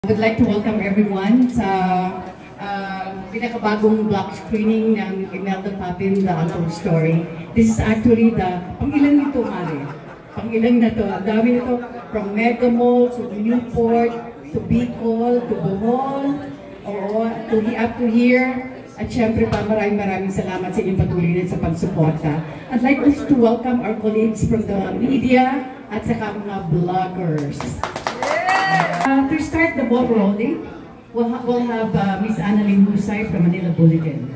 I would like to welcome everyone sa pinakabagong block screening ng Imelda Papin, The Untold Story. This is actually the, pangilan nito, Mari? Pangilan na to. Ang dami nito, from Mega Mall to Newport, to Bicol, to Bohol, up to here. At syempre pa, maraming salamat sa inyong patuloy sa pagsuporta. I'd like also to welcome our colleagues from the media at saka mga vloggers. To start the ball rolling, we'll have Miss Annalyn Husay from Manila Bulletin.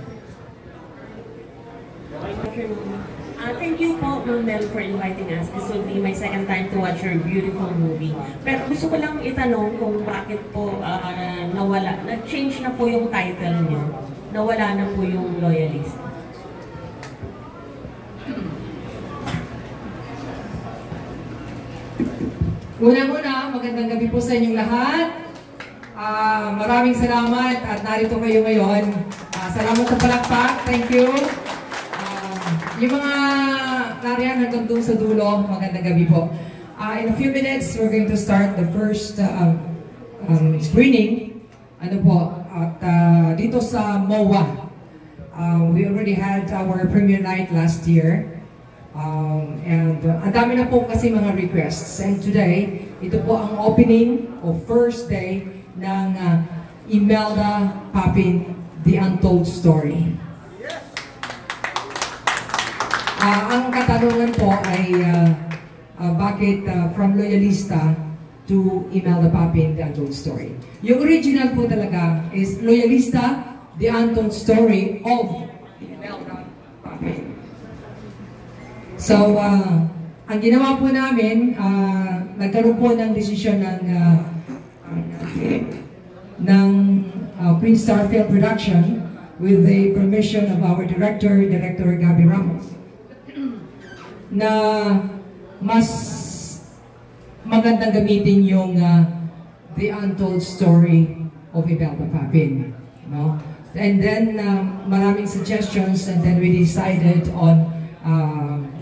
Thank you po, Ma'am Mel, for inviting us. This will be my second time to watch your beautiful movie. Pero gusto ko lang itanong kung bakit po nag-change na po yung title niyo. Nawala na po yung Loyalist. Una-una, magandang gabi po sa inyong lahat. Maraming salamat at narito kayo ngayon. Salamat sa palakpak. Thank you. Yung mga nariyan hanggang doon sa dulo, magandang gabi po. In a few minutes, we're going to start the first screening. Ano po, at dito sa MOA. We already had our premiere night last year. And ang dami na po kasi mga requests. And today, ito po ang opening of first day ng Imelda Papin, The Untold Story. Ang katanungan po ay bakit from Loyalista to Imelda Papin, The Untold Story. Yung original po talaga is Loyalista, The Untold Story of Imelda Papin. So, ang ginawa po namin, nagkaroon po ng desisyon ng Queen Star Film Production with the permission of our Director Gabby Ramos, na mas magandang gamitin yung The Untold Story of Imelda Papin. No? And then, maraming suggestions, and then we decided on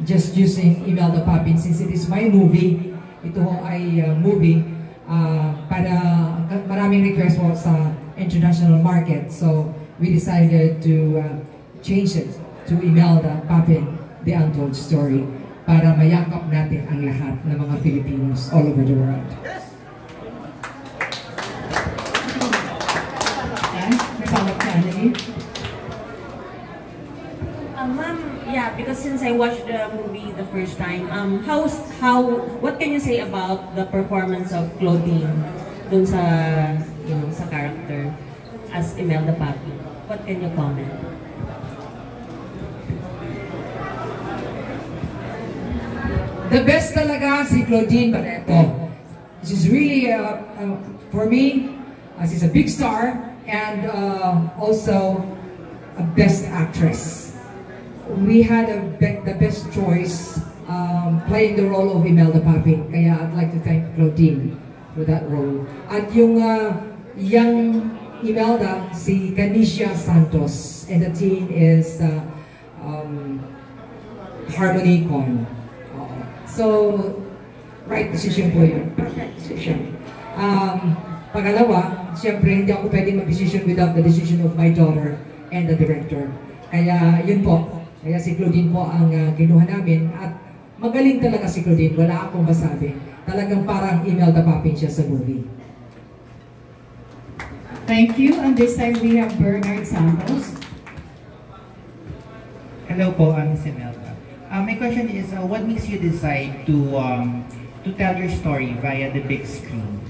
just using Imelda Papin since it is my movie. Ito ay movie para maraming request po sa international market. So we decided to change it to Imelda Papin, The Untold Story, para mayakap natin ang lahat ng mga Filipinos all over the world. Yes. May follow-up ka, Annalyn? Ma'am, yeah, because since I watched the movie the first time, what can you say about the performance of Claudine dun sa, sa character as Imelda Papin? What can you comment? The best talaga si Claudine Barreto. She's really, for me, she's a big star and also a best actress. We had the best choice playing the role of Imelda Papin. Kaya I'd like to thank Claudine for that role. At yung young Imelda, si Canicia Santos, and the team is Harmony Con. So, right decision po yun. Perfect decision. Pangalawa, siyempre hindi ako pwedeng mag-decision without the decision of my daughter and the director. Kaya yun po. Kaya si Claudine po ang kinuha namin at magaling talaga si Claudine, wala akong masabi. Talagang parang Imelda Papin siya sa movie. Thank you. On this side we have Bernard Santos. Hello po, Miss Imelda. My question is, what makes you decide to tell your story via the big screen?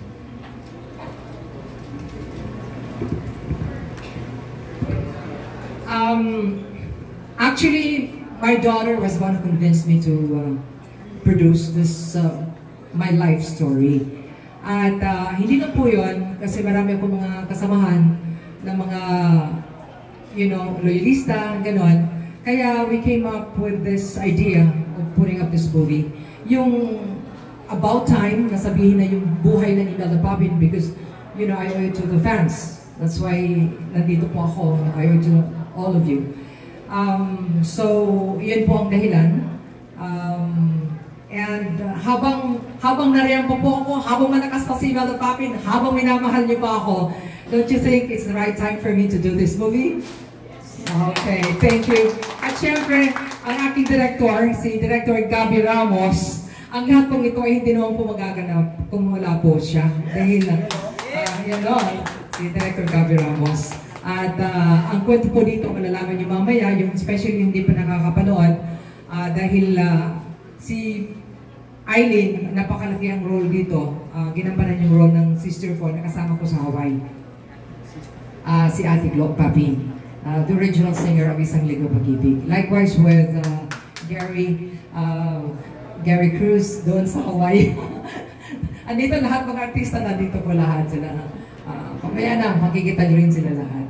Actually, my daughter was one who convinced me to produce this my life story. At hindi na po yun, kasi marami akong mga kasamahan na mga, loyalista, ganon. Kaya we came up with this idea of putting up this movie. Yung about time, nasabihin na yung buhay ng Imelda Papin because, I owe it to the fans. That's why nandito po ako. I owe it to all of you. So, yun po ang dahilan. And habang nariyan po ako, habang malakas pa si Imelda Papin, habang minamahal niyo pa ako, don't you think it's the right time for me to do this movie? Okay, thank you. At syempre, ang aking director, si Director Gabby Ramos, ang lahat pong ito ay hindi naman po magaganap kung wala po siya. Dahil, yan o, si Director Gabby Ramos. At ang kwento po dito, malalaman niyo mamaya, yung especially hindi pa nakakapanood, dahil si Eileen, napakalaki ang role dito. Ginampanan yung role ng sister ko na kasama ko sa Hawaii. Si Ate Glo Papi. The original singer of Isang Ligaw Pag-ibig. Likewise with Gary Cruz doon sa Hawaii. Andito lahat mga artista na dito po lahat sila. Pamaya na, makikita nyo rin sila lahat.